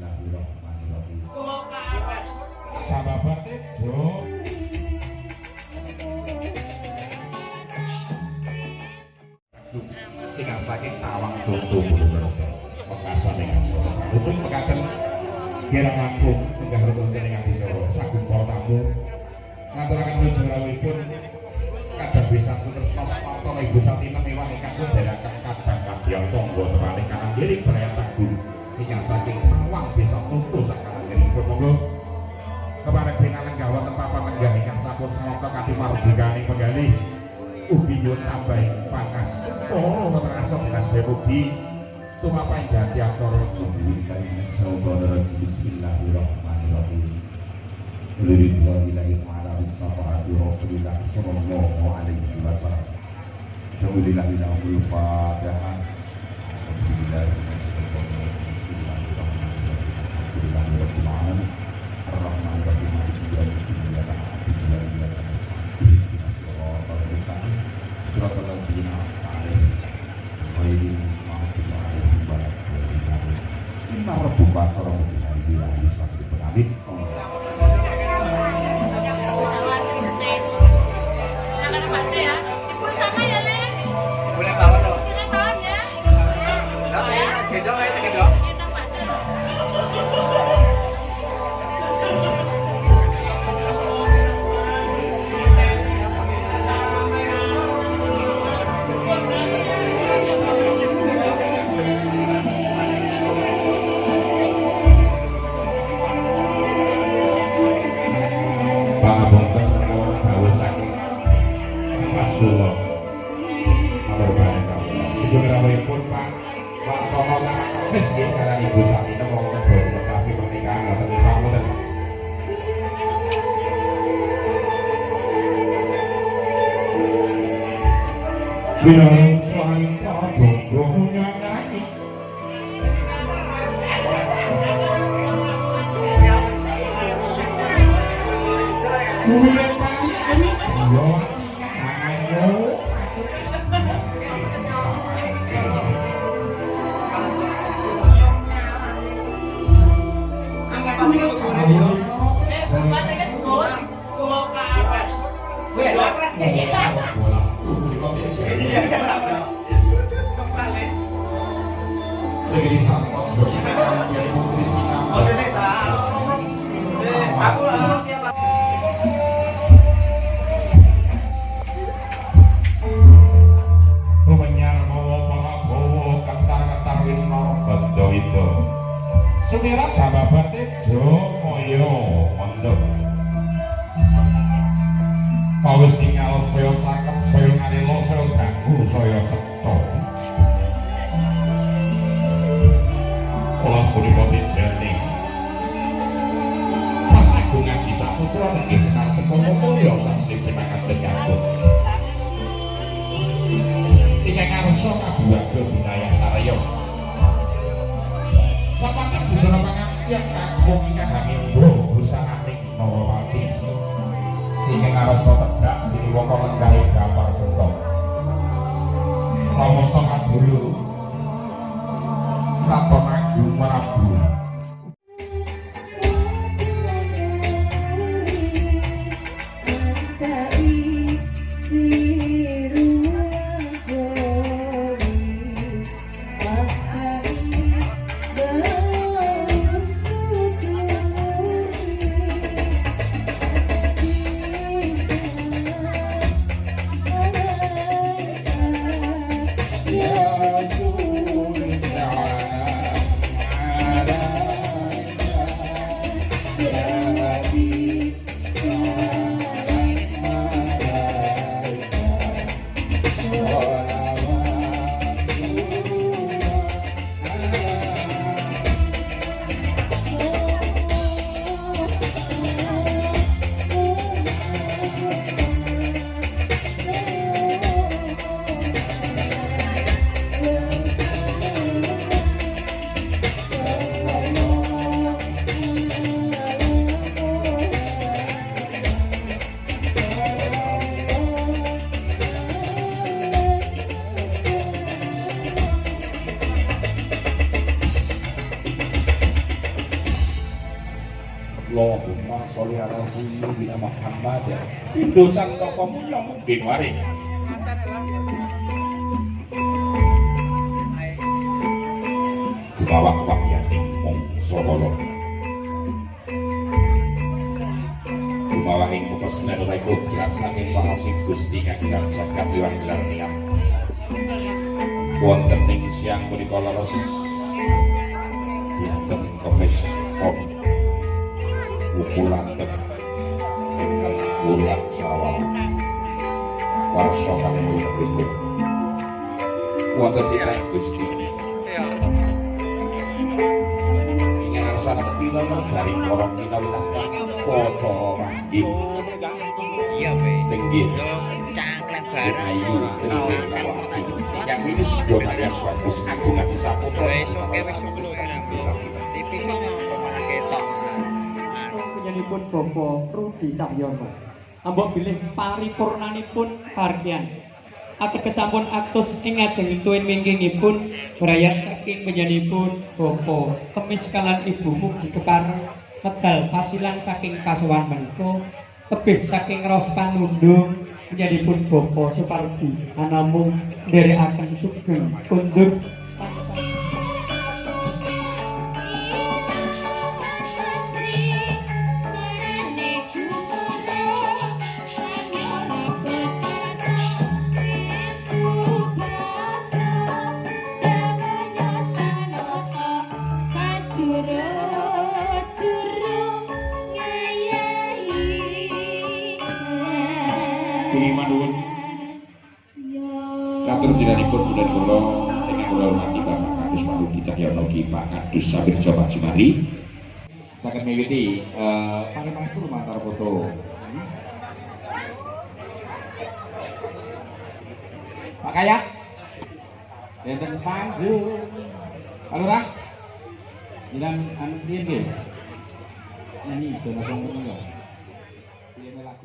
Bismillahirrahmanirrahim. Bapak Tejo. Tinggal saking Tawang Joto Mekasan dengan Solo. Untuk mekaten kirang langkung tunggah rukun jenengan dicara sagung para tamu. Ngaturaken panjenenganipun kadang bisa sutresna Martono Ibu Satina mewah ingkang ndherekaken kadang kadya tangga teraning kanan kiri Brayat Agung ingkang saking Tawang bisa tutu sak kanan kiripun monggo kepareng pinangan gawon tepapan lenggah ingkang sampun samangka kanthi mardikaning penggalih ugi nyuwun tambahi pangkas para wonten asem dinas Mugi tumapaing dadi acara Bismillahirrahmanirrahim. Lillahi ta'ala bisafa'ati Rasulillah sallallahu alaihi wasallam. Alhamdulillahil Fatihah. Bismillahirrahmanirrahim. Ar-Rahmanir-Rahim. Suratul ladzina alaihim ghairil maghdubi alaihim waladdallin. Inna rabbuka akramu billahi wa bihi. Ibu Satina mau berkomunikasi pernikahan atau kamu dan binang selain jodoh nyanyi Sumirat Bapak Tejo Moyo Mondok Pawis tinggal saya sakem saya ngarilo saya dangu saya cetok olah punika dijati pas agungan bisa putra dan senar cekono mulya sasri pinangan denyapun ingkang ngarsa kabuwajo binayah taraya sapakan busana pangapian kakung ingkang hamindra busananing Narawati ingkang ngarsa tegak siniwaka lenggahe gapar beto pamata kadulu Kraton Agung Merabu Yeah. Allahumma sholli ala sayyidina Muhammad. Indo cantaka mulya mungkin wae. Bawak-bawak yang mung solo. Bawahing mukasnen rai kodrat saking pangasih Gusti kagiran jagat liwat gelar niat. Wonten ing siang punika leres dinten Kemis Pon wukulanten bulan Syawal warsa kalih mriku wonten ing Gusti ingkang arsana pinalah dari para kinawitasta pacara ranggih iya pe tinggi cangklek barayu yang ini sudah yang bagus agungan di saputra wis lho TV sono malah ketok penyanipun Bapak Rudi Cahyono ambok bilih paripurnanipun hargian ategesampun aktus ing ngajeng tuwin wingkingipun brayat saking penyanipun Bapak Kemis kalan Ibu Mugi Kepar medal pasilan saking kasuwan menika tebih saking ros panundung penyanipun Bapak Supardi anamung nderekaken sugeng kundur Katur dinanipun Budan Kula ingkang kula hormati Bapak Kadus Pak Rudi Cahyono Pak Kadus Sabirja Pak Jumari saged miwiti pangemangsur mantar foto. Pak Kayak enten panggung Lurah Jilan anu piye nggih nyanyi dono song ngono lho piye lagu